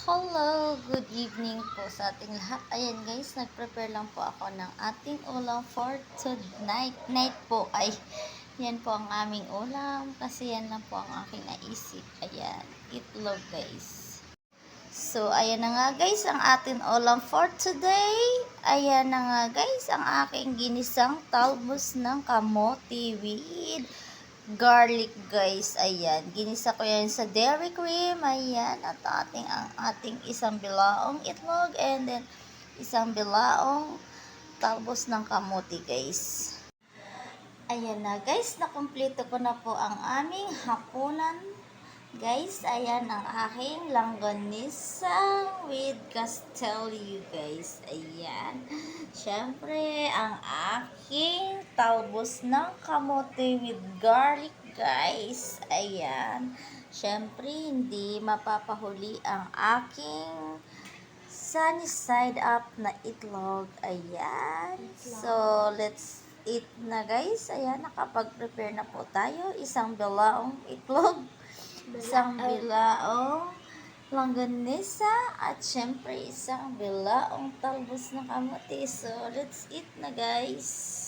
Hello, good evening po sa ating lahat. Ayan guys, nag-prepare lang po ako ng ating ulam for tonight. Night po ay, yan po ang aming ulam kasi yan lang po ang aking naisip. Ayan, itlog guys. So, ayan na nga guys, ang ating ulam for today. Ayan na nga guys, ang aking ginisang talbos ng kamote with garlic guys. Ayan, ginisa ko yan sa dairy cream. Ayan, at ang ating isang bilaong itlog and then isang bilaong talbos ng kamote guys. Ayan na guys, nakumpleto ko na po ang aming hapunan guys. Ayan ang aking langganisa with castello guys. Ayan, syempre ang aking talbos ng kamote with garlic guys. Ayan, syempre hindi mapapahuli ang aking sunny side up na itlog. Ayan, so let's eat na guys. Ayan, nakapag-prepare na po tayo. Isang bilaong itlog, isang bilaong langganisa, at syempre isang bilaong talbos ng kamote. So let's eat na guys.